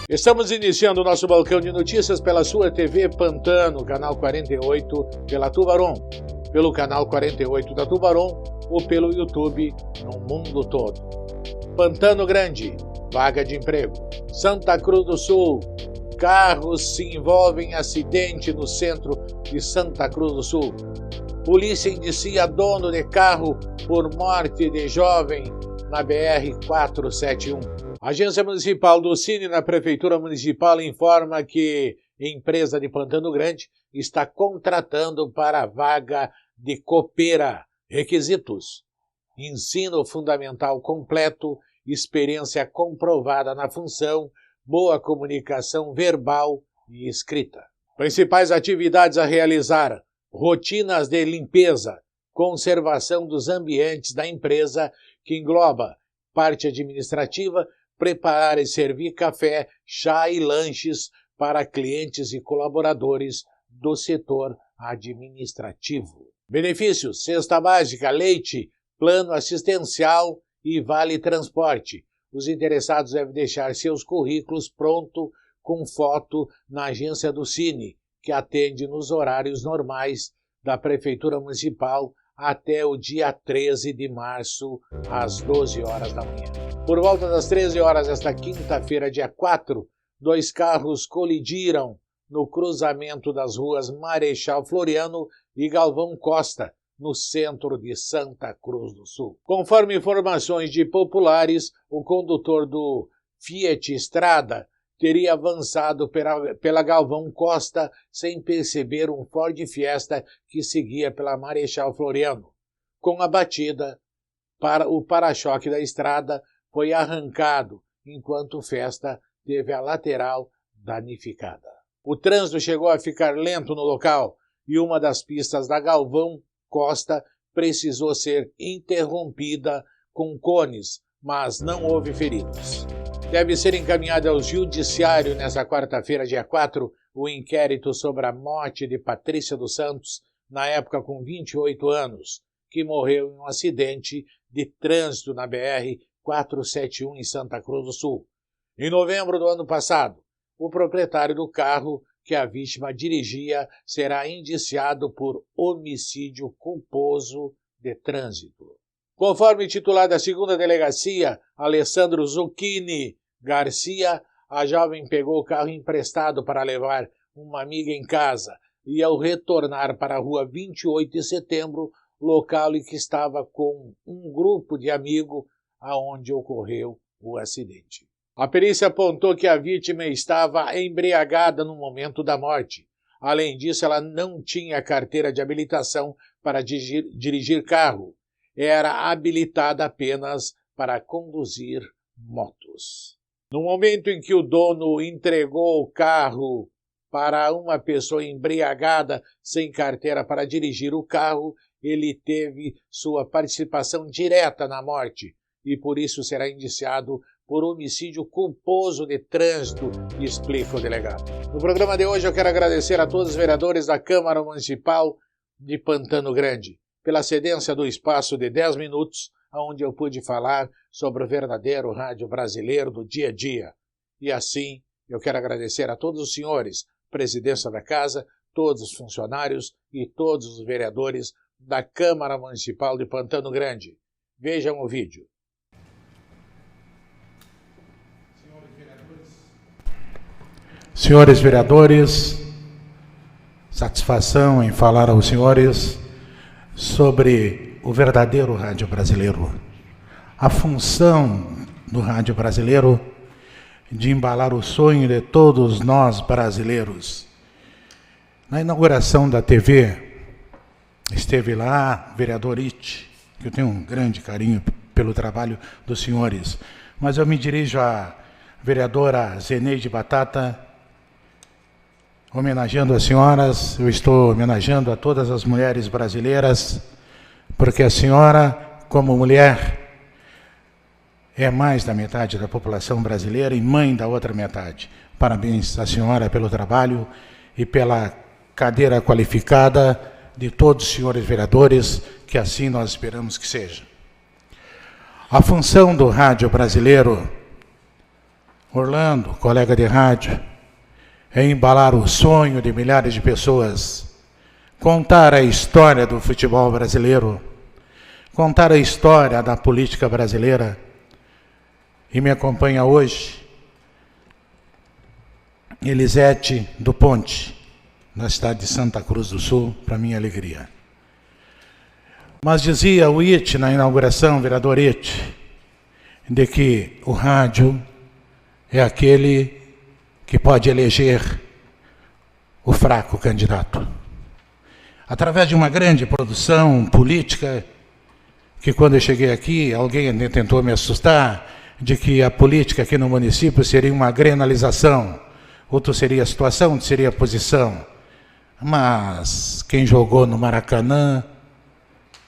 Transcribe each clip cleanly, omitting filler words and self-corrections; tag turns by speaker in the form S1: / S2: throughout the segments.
S1: Estamos iniciando o nosso balcão de notícias pela sua TV Pantano, canal 48, pela Tubarão, pelo canal 48 da Tubarão ou pelo YouTube no mundo todo. Pantano Grande, vaga de emprego. Santa Cruz do Sul, carros se envolvem em acidente no centro de Santa Cruz do Sul. Polícia indicia dono de carro por morte de jovem na BR-471. A Agência Municipal do Cine na Prefeitura Municipal informa que a empresa de Pantano Grande está contratando para a vaga de copeira. Requisitos: ensino fundamental completo, experiência comprovada na função, boa comunicação verbal e escrita. Principais atividades a realizar: rotinas de limpeza, conservação dos ambientes da empresa, que engloba parte administrativa, preparar e servir café, chá e lanches para clientes e colaboradores do setor administrativo. Benefícios: cesta básica, leite, plano assistencial e vale transporte. Os interessados devem deixar seus currículos pronto com foto na agência do Cine, que atende nos horários normais da Prefeitura Municipal até o dia 13 de março, às 12 horas da manhã. Por volta das 13 horas desta quinta-feira, dia 4, 2 carros colidiram no cruzamento das ruas Marechal Floriano e Galvão Costa, no centro de Santa Cruz do Sul. Conforme informações de populares, o condutor do Fiat Strada teria avançado pela Galvão Costa sem perceber um Ford Fiesta que seguia pela Marechal Floriano. Com a batida, o para-choque da estrada foi arrancado, enquanto o Fiesta teve a lateral danificada. O trânsito chegou a ficar lento no local e uma das pistas da Galvão Costa precisou ser interrompida com cones, mas não houve feridos. Deve ser encaminhado ao Judiciário nesta quarta-feira, dia 4, o inquérito sobre a morte de Patrícia dos Santos, na época com 28 anos, que morreu em um acidente de trânsito na BR-471 em Santa Cruz do Sul. Em novembro do ano passado, o proprietário do carro que a vítima dirigia será indiciado por homicídio culposo de trânsito. Conforme titular da 2ª Delegacia, Alessandro Zucchini Garcia, a jovem pegou o carro emprestado para levar uma amiga em casa e, ao retornar para a rua 28 de setembro, local em que estava com um grupo de amigos, aonde ocorreu o acidente. A perícia apontou que a vítima estava embriagada no momento da morte. Além disso, ela não tinha carteira de habilitação para dirigir carro. Era habilitada apenas para conduzir motos. No momento em que o dono entregou o carro para uma pessoa embriagada sem carteira para dirigir o carro, ele teve sua participação direta na morte e por isso será indiciado por homicídio culposo de trânsito, explica o delegado. No programa de hoje eu quero agradecer a todos os vereadores da Câmara Municipal de Pantano Grande pela cedência do espaço de 10 minutos, onde eu pude falar sobre o verdadeiro rádio brasileiro do dia a dia. E assim, eu quero agradecer a todos os senhores, presidência da casa, todos os funcionários e todos os vereadores da Câmara Municipal de Pantano Grande. Vejam o vídeo.
S2: Senhores vereadores, satisfação em falar aos senhores sobre o verdadeiro rádio brasileiro. A função do rádio brasileiro de embalar o sonho de todos nós brasileiros. Na inauguração da TV, esteve lá o vereador It, que eu tenho um grande carinho pelo trabalho dos senhores, mas eu me dirijo à vereadora Zeneide Batata, homenageando as senhoras. Eu estou homenageando a todas as mulheres brasileiras, porque a senhora, como mulher, é mais da metade da população brasileira e mãe da outra metade. Parabéns à senhora pelo trabalho e pela cadeira qualificada de todos os senhores vereadores, que assim nós esperamos que seja. A função do rádio brasileiro, Orlando, colega de rádio, é embalar o sonho de milhares de pessoas, contar a história do futebol brasileiro, contar a história da política brasileira. E me acompanha hoje Elisete do Ponte, na cidade de Santa Cruz do Sul, para minha alegria. Mas dizia o It na inauguração, vereador It, de que o rádio é aquele que pode eleger o fraco candidato. Através de uma grande produção política, que quando eu cheguei aqui, alguém tentou me assustar, de que a política aqui no município seria uma grenalização, outro seria a situação, outro seria a posição. Mas quem jogou no Maracanã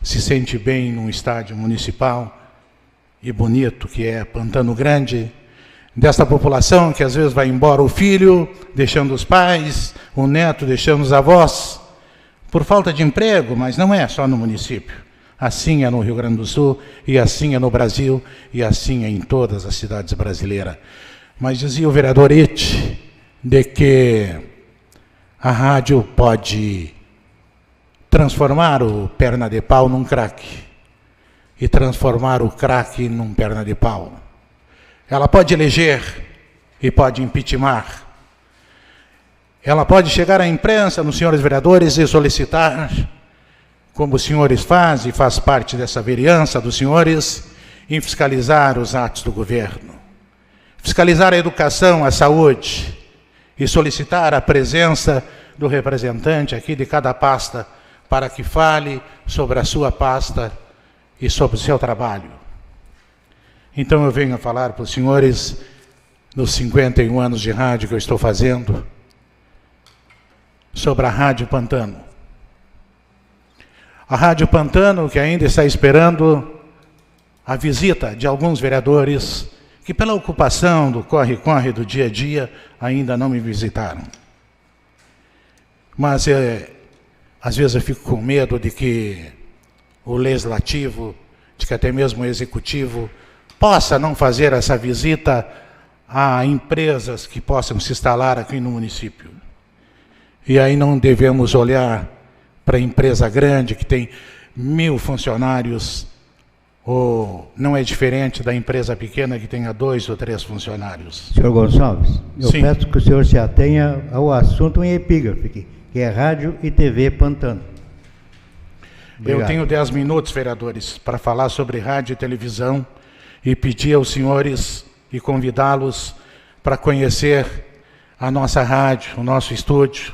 S2: se sente bem num estádio municipal e bonito, que é Pantano Grande, desta população que às vezes vai embora o filho, deixando os pais, o neto deixando os avós, por falta de emprego, mas não é só no município. Assim é no Rio Grande do Sul, e assim é no Brasil, e assim é em todas as cidades brasileiras. Mas dizia o vereador It, de que a rádio pode transformar o perna de pau num craque, e transformar o craque num perna de pau. Ela pode eleger e pode impeachmentar. Ela pode chegar à imprensa, nos senhores vereadores, e solicitar, como os senhores fazem, e faz parte dessa vereança dos senhores, em fiscalizar os atos do governo. Fiscalizar a educação, a saúde, e solicitar a presença do representante aqui de cada pasta, para que fale sobre a sua pasta e sobre o seu trabalho. Então eu venho a falar para os senhores, nos 51 anos de rádio que eu estou fazendo, sobre a Rádio Pantano. A Rádio Pantano, que ainda está esperando a visita de alguns vereadores que, pela ocupação do corre-corre do dia a dia, ainda não me visitaram. Mas às vezes eu fico com medo de que o legislativo, de que até mesmo o executivo, possa não fazer essa visita a empresas que possam se instalar aqui no município. E aí não devemos olhar para a empresa grande que tem 1000 funcionários, ou não é diferente da empresa pequena que tenha 2 ou 3 funcionários.
S3: Senhor Gonçalves, eu
S2: Sim.
S3: peço que o senhor se atenha ao assunto em epígrafe, que é Rádio e TV Pantano. Obrigado.
S2: Eu tenho 10 minutos, vereadores, para falar sobre rádio e televisão e pedir aos senhores e convidá-los para conhecer a nossa rádio, o nosso estúdio.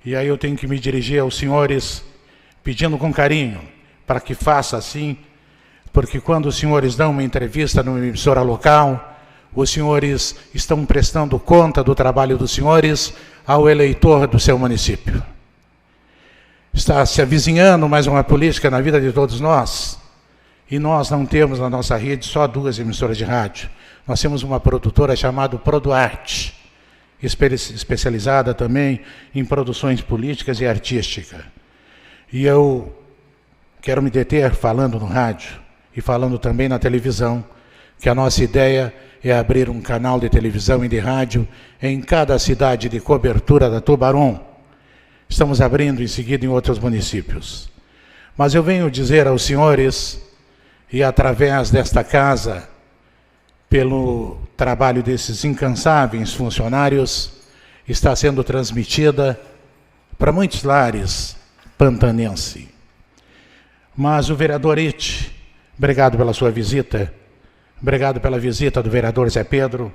S2: E aí eu tenho que me dirigir aos senhores pedindo com carinho para que faça assim, porque quando os senhores dão uma entrevista numa emissora local, os senhores estão prestando conta do trabalho dos senhores ao eleitor do seu município. Está se avizinhando mais uma política na vida de todos nós, e nós não temos na nossa rede só 2 emissoras de rádio. Nós temos uma produtora chamada Produarte, especializada também em produções políticas e artísticas. E eu quero me deter falando no rádio e falando também na televisão, que a nossa ideia é abrir um canal de televisão e de rádio em cada cidade de cobertura da Tubarão. Estamos abrindo em seguida em outros municípios. Mas eu venho dizer aos senhores, e através desta casa, pelo trabalho desses incansáveis funcionários, está sendo transmitida para muitos lares pantanense. Mas o vereador It, obrigado pela sua visita, obrigado pela visita do vereador Zé Pedro,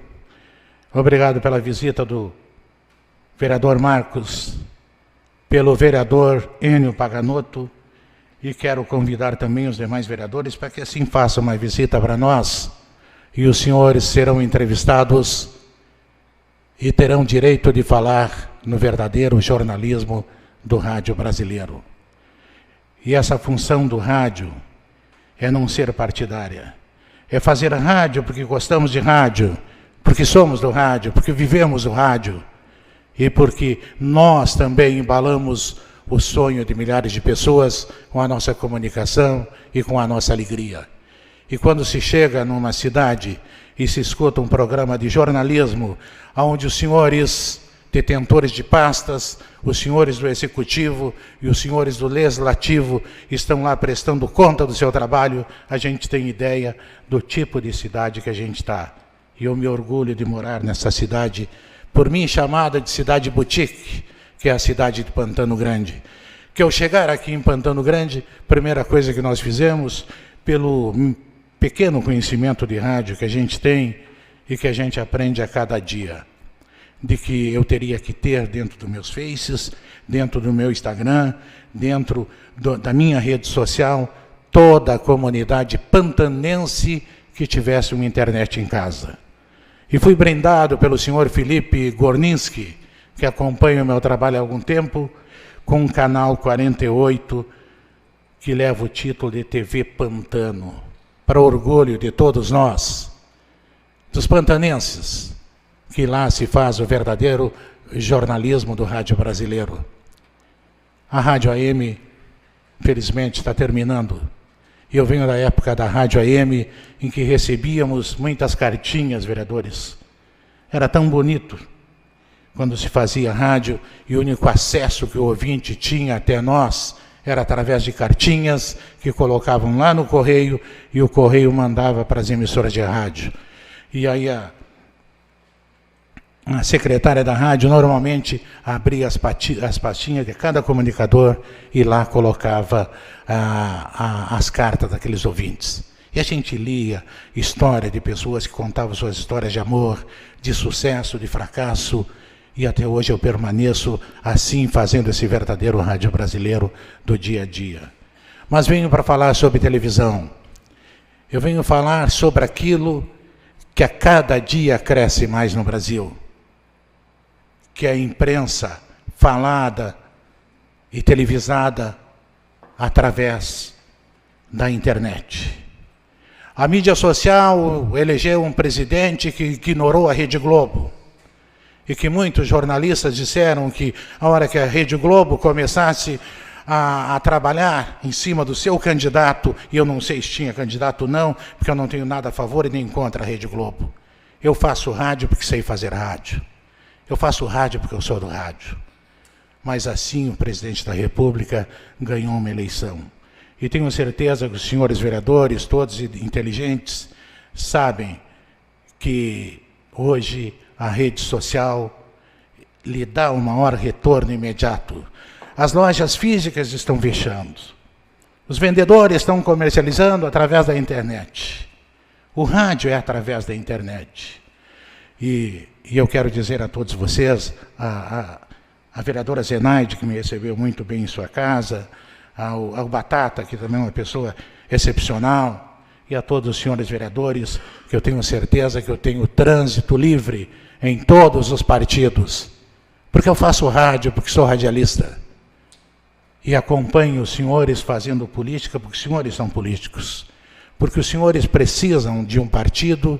S2: obrigado pela visita do vereador Marcos, pelo vereador Enio Paganotto, e quero convidar também os demais vereadores para que assim façam uma visita para nós, e os senhores serão entrevistados e terão direito de falar no verdadeiro jornalismo do rádio brasileiro. E essa função do rádio é não ser partidária, é fazer rádio porque gostamos de rádio, porque somos do rádio, porque vivemos o rádio, e porque nós também embalamos o sonho de milhares de pessoas com a nossa comunicação e com a nossa alegria. E quando se chega numa cidade e se escuta um programa de jornalismo, onde os senhores detentores de pastas, os senhores do Executivo e os senhores do Legislativo estão lá prestando conta do seu trabalho, a gente tem ideia do tipo de cidade que a gente está. E eu me orgulho de morar nessa cidade, por mim chamada de cidade boutique, que é a cidade de Pantano Grande. Que ao chegar aqui em Pantano Grande, primeira coisa que nós fizemos, pelo pequeno conhecimento de rádio que a gente tem e que a gente aprende a cada dia, de que eu teria que ter dentro dos meus Faces, dentro do meu Instagram, dentro da minha rede social, toda a comunidade pantanense que tivesse uma internet em casa. E fui brindado pelo senhor Felipe Gorninski, que acompanha o meu trabalho há algum tempo, com um canal 48, que leva o título de TV Pantano, para orgulho de todos nós, dos pantanenses, que lá se faz o verdadeiro jornalismo do rádio brasileiro. A Rádio AM, felizmente, está terminando. E eu venho da época da Rádio AM, em que recebíamos muitas cartinhas, vereadores. Era tão bonito quando se fazia rádio e o único acesso que o ouvinte tinha até nós era através de cartinhas que colocavam lá no correio e o correio mandava para as emissoras de rádio. E aí a secretária da rádio normalmente abria as pastinhas de cada comunicador e lá colocava as cartas daqueles ouvintes. E a gente lia história de pessoas que contavam suas histórias de amor, de sucesso, de fracasso, e até hoje eu permaneço assim, fazendo esse verdadeiro rádio brasileiro do dia a dia. Mas venho para falar sobre televisão. Eu venho falar sobre aquilo que a cada dia cresce mais no Brasil, que é a imprensa falada e televisada através da internet. A mídia social elegeu um presidente que ignorou a Rede Globo, e que muitos jornalistas disseram que a hora que a Rede Globo começasse a trabalhar em cima do seu candidato, e eu não sei se tinha candidato não, porque eu não tenho nada a favor e nem contra a Rede Globo. Eu faço rádio porque sei fazer rádio. Eu faço rádio porque eu sou do rádio. Mas assim o presidente da República ganhou uma eleição. E tenho certeza que os senhores vereadores, todos inteligentes, sabem que hoje a rede social lhe dá um maior retorno imediato. As lojas físicas estão fechando. Os vendedores estão comercializando através da internet. O rádio é através da internet. E eu quero dizer a todos vocês, a vereadora Zenaide, que me recebeu muito bem em sua casa, ao Batata, que também é uma pessoa excepcional, e a todos os senhores vereadores, que eu tenho certeza que eu tenho trânsito livre em todos os partidos, porque eu faço rádio, porque sou radialista, e acompanho os senhores fazendo política, porque os senhores são políticos, porque os senhores precisam de um partido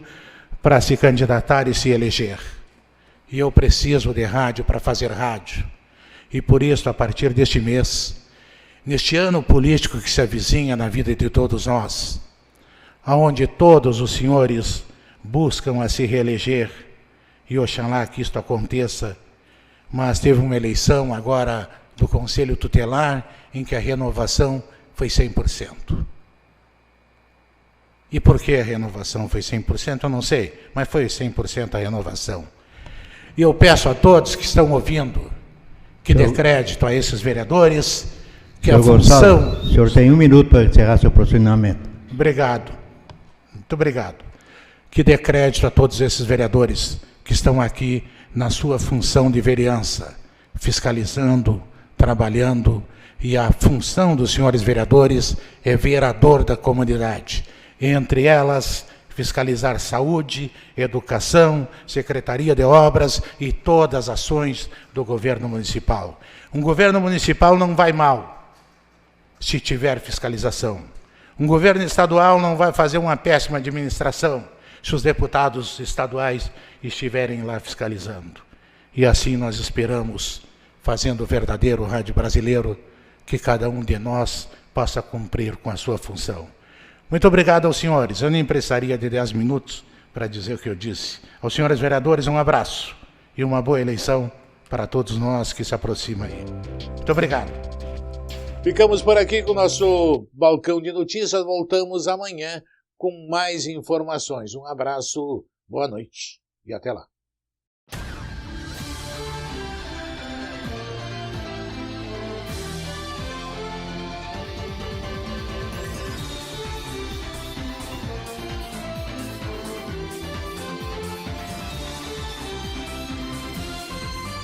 S2: para se candidatar e se eleger. E eu preciso de rádio para fazer rádio. E por isso, a partir deste mês, neste ano político que se avizinha na vida de todos nós, aonde todos os senhores buscam a se reeleger, e oxalá que isto aconteça, mas teve uma eleição agora do Conselho Tutelar em que a renovação foi 100%. E por que a renovação foi 100%? Eu não sei, mas foi 100% a renovação. E eu peço a todos que estão ouvindo que dê crédito a esses vereadores, que a função...
S3: Gonçalo, o senhor tem 1 minuto para encerrar seu posicionamento.
S2: Obrigado. Muito obrigado. Que dê crédito a todos esses vereadores que estão aqui na sua função de vereança, fiscalizando, trabalhando, e a função dos senhores vereadores é vereador da comunidade. Entre elas, fiscalizar saúde, educação, secretaria de obras e todas as ações do governo municipal. Um governo municipal não vai mal se tiver fiscalização. Um governo estadual não vai fazer uma péssima administração se os deputados estaduais estiverem lá fiscalizando. E assim nós esperamos, fazendo o verdadeiro rádio brasileiro, que cada um de nós possa cumprir com a sua função. Muito obrigado aos senhores. Eu nem precisaria de 10 minutos para dizer o que eu disse. Aos senhores vereadores, um abraço e uma boa eleição para todos nós que se aproximam aí. Muito obrigado.
S1: Ficamos por aqui com o nosso Balcão de Notícias. Voltamos amanhã com mais informações. Um abraço, boa noite e até lá.